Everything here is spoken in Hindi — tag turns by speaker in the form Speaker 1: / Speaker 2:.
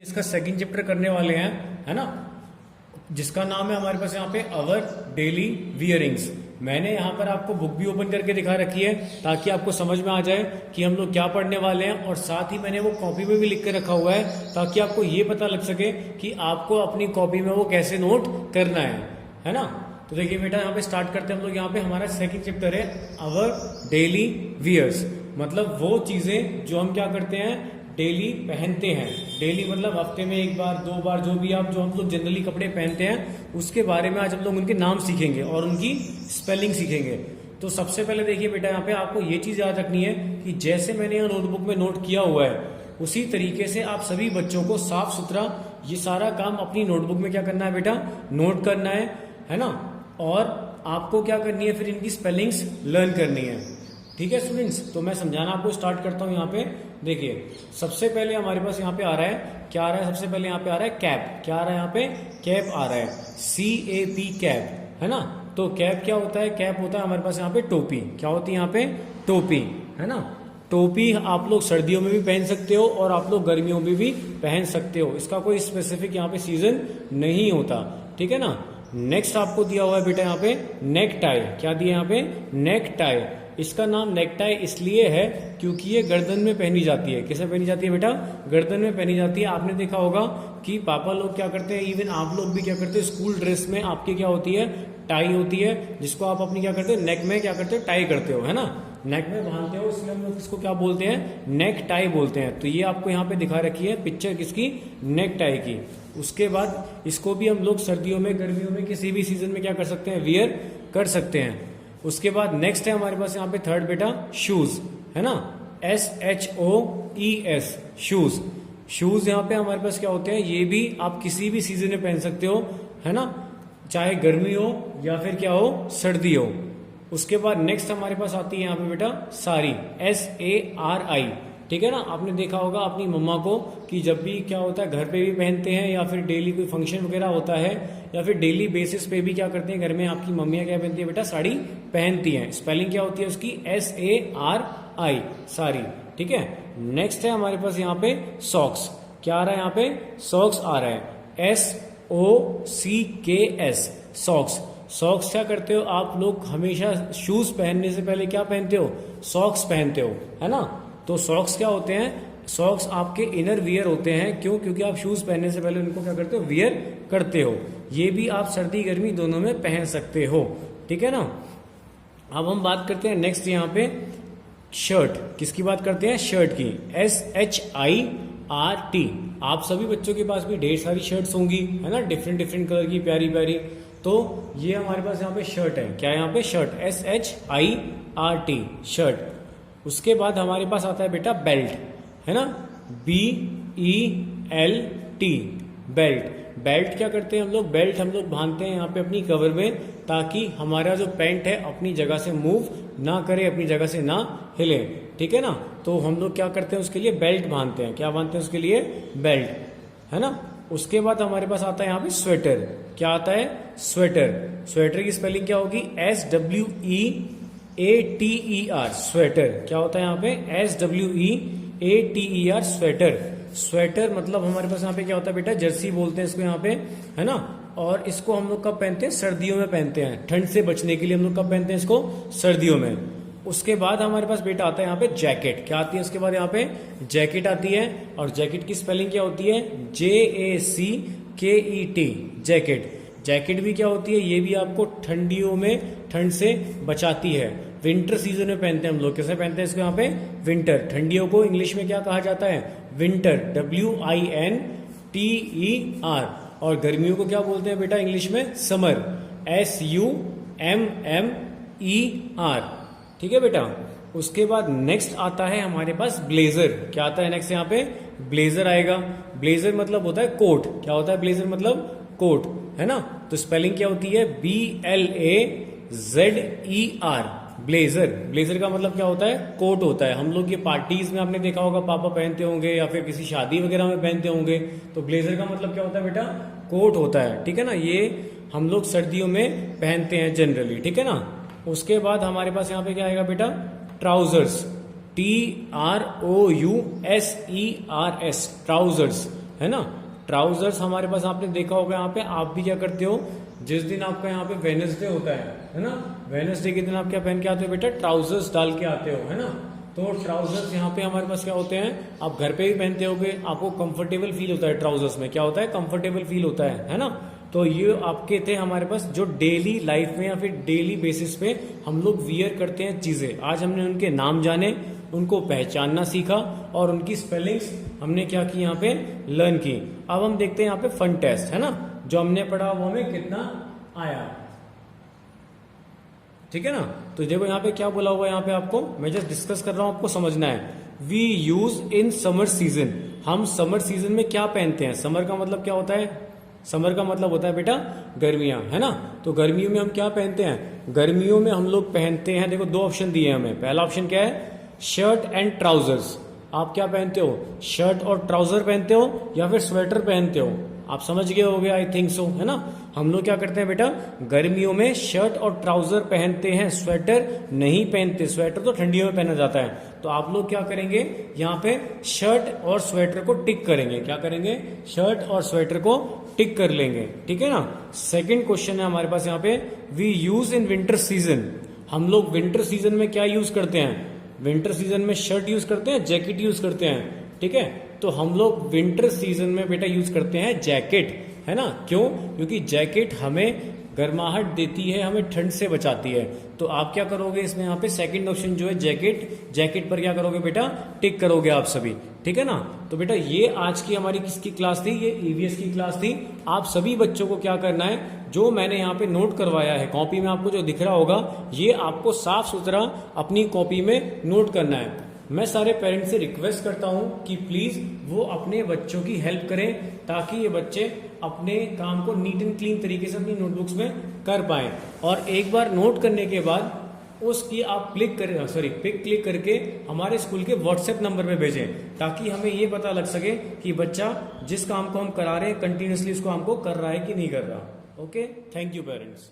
Speaker 1: इसका सेकंड चैप्टर करने वाले हैं, है ना, जिसका नाम है हमारे पास यहाँ पे अवर डेली वियरिंग्स। मैंने यहाँ पर आपको बुक भी ओपन करके दिखा रखी है ताकि आपको समझ में आ जाए कि हम लोग क्या पढ़ने वाले हैं, और साथ ही मैंने वो कॉपी में भी लिख के रखा हुआ है ताकि आपको ये पता लग सके कि आपको अपनी कॉपी में वो कैसे नोट करना है ना। तो देखिए बेटा, यहाँ पे स्टार्ट करते हैं हम लोग। यहाँ पे हमारा सेकंड चैप्टर है अवर डेली वियर्स, मतलब वो चीजें जो हम क्या करते हैं, डेली पहनते हैं। डेली मतलब हफ्ते में एक बार दो बार, जो हम लोग जनरली कपड़े पहनते हैं उसके बारे में आज हम लोग उनके नाम सीखेंगे और उनकी स्पेलिंग सीखेंगे। तो सबसे पहले देखिए बेटा, यहाँ पे आपको ये चीज याद रखनी है कि जैसे मैंने यहाँ नोटबुक में नोट किया हुआ है उसी तरीके से आप सभी बच्चों को साफ सुथरा ये सारा काम अपनी नोटबुक में क्या करना है बेटा, नोट करना है ना। और आपको क्या करनी है, फिर इनकी स्पेलिंग्स लर्न करनी है। ठीक है स्टूडेंट्स, तो मैं समझाना आपको स्टार्ट करता हूँ। यहाँ पे देखिए, सबसे पहले हमारे पास यहाँ पे आ रहा है, क्या आ रहा है, सबसे पहले यहाँ पे आ रहा है कैप। क्या आ रहा है यहाँ पे, कैप आ रहा है, CAP कैप, है ना। तो कैप क्या होता है, कैप होता है हमारे पास यहाँ पे टोपी। क्या होती है यहाँ पे, टोपी, है ना। टोपी आप लोग सर्दियों में भी पहन सकते हो और आप लोग गर्मियों में भी पहन सकते हो, इसका कोई स्पेसिफिक यहाँ पे सीजन नहीं होता, ठीक है ना। नेक्स्ट आपको दिया हुआ है बेटा यहाँ पे नेक टाई। क्या दिया यहाँ पे, नेक टाई। इसका नाम नेक टाई इसलिए है क्योंकि ये गर्दन में पहनी जाती है। किसे पहनी जाती है बेटा, गर्दन में पहनी जाती है। आपने देखा होगा कि पापा लोग क्या करते हैं, इवन आप लोग भी क्या करते हैं, स्कूल ड्रेस में आपके क्या होती है, टाई होती है, जिसको आप अपनी क्या करते हो, नेक में क्या करते हो, टाई करते हो, है ना, नेक में बांधते हो, इसलिए हम लोग इसको क्या बोलते हैं, नेक टाई बोलते हैं। तो ये आपको यहाँ पे दिखा रखी है पिक्चर किसकी, नेक टाई की। उसके बाद इसको भी हम लोग सर्दियों में, गर्मियों में, किसी भी सीजन में क्या कर सकते हैं, वियर कर सकते हैं। उसके बाद नेक्स्ट है हमारे पास यहाँ पे थर्ड बेटा शूज, है ना, SHOES शूज। शूज यहाँ पे हमारे पास क्या होते हैं, ये भी आप किसी भी सीजन में पहन सकते हो, है ना, चाहे गर्मी हो या फिर क्या हो, सर्दी हो। उसके बाद नेक्स्ट हमारे पास आती है यहाँ पे बेटा साड़ी, SARI, ठीक है ना। आपने देखा होगा अपनी मम्मा को कि जब भी क्या होता है, घर पे भी पहनते हैं या फिर डेली कोई फंक्शन वगैरह होता है या फिर डेली बेसिस पे भी क्या करते हैं, घर में आपकी मम्मियाँ क्या पहनती है बेटा, साड़ी पहनती हैं। स्पेलिंग क्या होती है उसकी, SARI, साड़ी, ठीक है। नेक्स्ट है हमारे पास यहाँ पे सॉक्स। क्या आ रहा है यहाँ पे, सॉक्स आ रहा है, SOCKS, सॉक्स। सॉक्स क्या करते हो आप लोग, हमेशा शूज पहनने से पहले क्या पहनते हो, सॉक्स पहनते हो, है ना। तो सॉक्स क्या होते हैं, सॉक्स आपके इनर वियर होते हैं। क्यों, क्योंकि आप शूज पहनने से पहले उनको क्या करते हो, वियर करते हो। ये भी आप सर्दी गर्मी दोनों में पहन सकते हो, ठीक है ना। अब हम बात करते हैं नेक्स्ट यहाँ पे शर्ट। किसकी बात करते हैं, शर्ट की, SHIRT। आप सभी बच्चों के पास भी ढेर सारी शर्ट्स होंगी, है ना, डिफरेंट डिफरेंट कलर की, प्यारी प्यारी। तो ये हमारे पास यहाँ पे शर्ट है। क्या है यहाँ पे, शर्ट, SHIRT, शर्ट। उसके बाद हमारे पास आता है बेटा बेल्ट, है ना, BELT, बेल्ट। बेल्ट क्या करते हैं हम लोग, बेल्ट हम लोग बांधते हैं यहाँ पे अपनी कवर में, ताकि हमारा जो पैंट है अपनी जगह से मूव ना करे, अपनी जगह से ना हिले, ठीक है ना। तो हम लोग क्या करते हैं, उसके लिए बेल्ट बांधते हैं। क्या बांधते हैं उसके लिए, बेल्ट, है ना। उसके बाद हमारे पास आता है यहाँ पे स्वेटर। क्या आता है, स्वेटर। स्वेटर की स्पेलिंग क्या होगी, SWEATER, स्वेटर। क्या होता है यहाँ पे, SWEATER, स्वेटर। स्वेटर मतलब हमारे पास यहाँ पे क्या होता है बेटा, जर्सी बोलते हैं इसको यहाँ पे, है ना। और इसको हम लोग कब पहनते हैं, सर्दियों में पहनते हैं, ठंड से बचने के लिए हम लोग कब पहनते हैं इसको, सर्दियों में। उसके बाद हमारे पास बेटा आता है यहाँ पे जैकेट। क्या आती है उसके बाद, यहाँ पे जैकेट आती है। और जैकेट की स्पेलिंग क्या होती है, JACKET, जैकेट। जैकेट भी क्या होती है, ये भी आपको ठंडियों में ठंड से बचाती है। विंटर सीजन में पहनते हैं हम लोग। कैसे पहनते हैं इसको यहाँ पे, विंटर। ठंडियों को इंग्लिश में क्या कहा जाता है, विंटर, WINTER। और गर्मियों को क्या बोलते हैं बेटा इंग्लिश में, समर, SUMMER, ठीक है बेटा। उसके बाद नेक्स्ट आता है हमारे पास ब्लेजर। क्या आता है नेक्स्ट, यहाँ पे ब्लेजर आएगा। ब्लेजर मतलब होता है कोट। क्या होता है ब्लेजर मतलब, कोट, है ना। तो स्पेलिंग क्या होती है, BLAZER, ब्लेजर। ब्लेजर का मतलब क्या होता है, कोट होता है। हम लोग ये पार्टीज में आपने देखा होगा पापा पहनते होंगे या फिर किसी शादी वगैरह में पहनते होंगे। तो ब्लेजर का मतलब क्या होता है बेटा, कोट होता है, ठीक है ना। ये हम लोग सर्दियों में पहनते हैं जनरली, ठीक है ना। उसके बाद हमारे पास यहाँ पे क्या आएगा बेटा, ट्राउजर्स, TROUSERS, ट्राउजर्स। है ना। ट्राउजर्स हमारे पास आपने देखा होगा यहाँ पे, आप भी क्या करते हो, जिस दिन आपका यहाँ पे वेडनेसडे होता है ना, वेडनेसडे के दिन आप क्या पहन के आते हो बेटा, ट्राउजर्स डाल के आते हो, है ना। तो ट्राउजर्स यहाँ पे हमारे पास क्या होते हैं, आप घर पे भी पहनते होगे, आपको कंफर्टेबल फील होता है ट्राउजर्स में, क्या होता है, कंफर्टेबल फील होता है ना। तो ये आपके थे हमारे पास जो डेली लाइफ में या फिर डेली बेसिस पे हम लोग वियर करते हैं चीजें। आज हमने उनके नाम जाने, उनको पहचानना सीखा और उनकी स्पेलिंग्स हमने क्या की यहाँ पे लर्न की। अब हम देखते हैं यहाँ पे फन टेस्ट, है ना, जो हमने पढ़ा वो हमें कितना आया, ठीक है ना। तो देखो यहाँ पे क्या बोला हुआ है, यहाँ पे आपको मैं जस्ट डिस्कस कर रहा हूं, आपको समझना है। We use in summer season, हम समर सीजन में क्या पहनते हैं। समर का मतलब क्या होता है, समर का मतलब होता है बेटा गर्मियां, है ना। तो गर्मियों में हम क्या पहनते हैं, गर्मियों में हम लोग पहनते हैं, देखो दो ऑप्शन दिए हैं हमें। पहला ऑप्शन क्या है, शर्ट एंड ट्राउजर्स। आप क्या पहनते हो, शर्ट और ट्राउजर पहनते हो या फिर स्वेटर पहनते हो, आप समझ गए होगे, आई थिंक सो, है ना। हम लोग क्या करते हैं बेटा, गर्मियों में शर्ट और ट्राउजर पहनते हैं, स्वेटर नहीं पहनते। स्वेटर तो ठंडियों में पहना जाता है। तो आप लोग क्या करेंगे, यहाँ पे शर्ट और स्वेटर को टिक करेंगे, क्या करेंगे, शर्ट और स्वेटर को टिक कर लेंगे, ठीक है ना। सेकंड क्वेश्चन है हमारे पास यहाँ पे, we use in winter season, हम लोग विंटर सीजन में क्या यूज करते हैं, विंटर सीजन में शर्ट यूज करते हैं, जैकेट यूज करते हैं, ठीक है। तो हम लोग विंटर सीजन में बेटा यूज करते हैं जैकेट, है ना। क्यों, क्योंकि जैकेट हमें गर्माहट देती है, हमें ठंड से बचाती है। तो आप क्या करोगे इसमें, यहाँ पे सेकंड ऑप्शन जो है जैकेट, जैकेट पर क्या करोगे बेटा, टिक करोगे आप सभी, ठीक है ना। तो बेटा ये आज की हमारी किसकी क्लास थी, ये ईवीएस की क्लास थी। आप सभी बच्चों को क्या करना है, जो मैंने यहाँ पे नोट करवाया है कॉपी में आपको जो दिख रहा होगा, ये आपको साफ सुथरा अपनी कॉपी में नोट करना है। मैं सारे पेरेंट्स से रिक्वेस्ट करता हूं कि प्लीज वो अपने बच्चों की हेल्प करें, ताकि ये बच्चे अपने काम को नीट एंड क्लीन तरीके से अपनी नोटबुक्स में कर पाएं। और एक बार नोट करने के बाद उसकी आप पिक क्लिक करके हमारे स्कूल के व्हाट्सएप नंबर पे भेजें, ताकि हमें ये पता लग सके कि बच्चा जिस काम को हम करा रहे हैं कंटिन्यूसली उसको हमको कर रहा है कि नहीं कर रहा। Okay, thank you parents.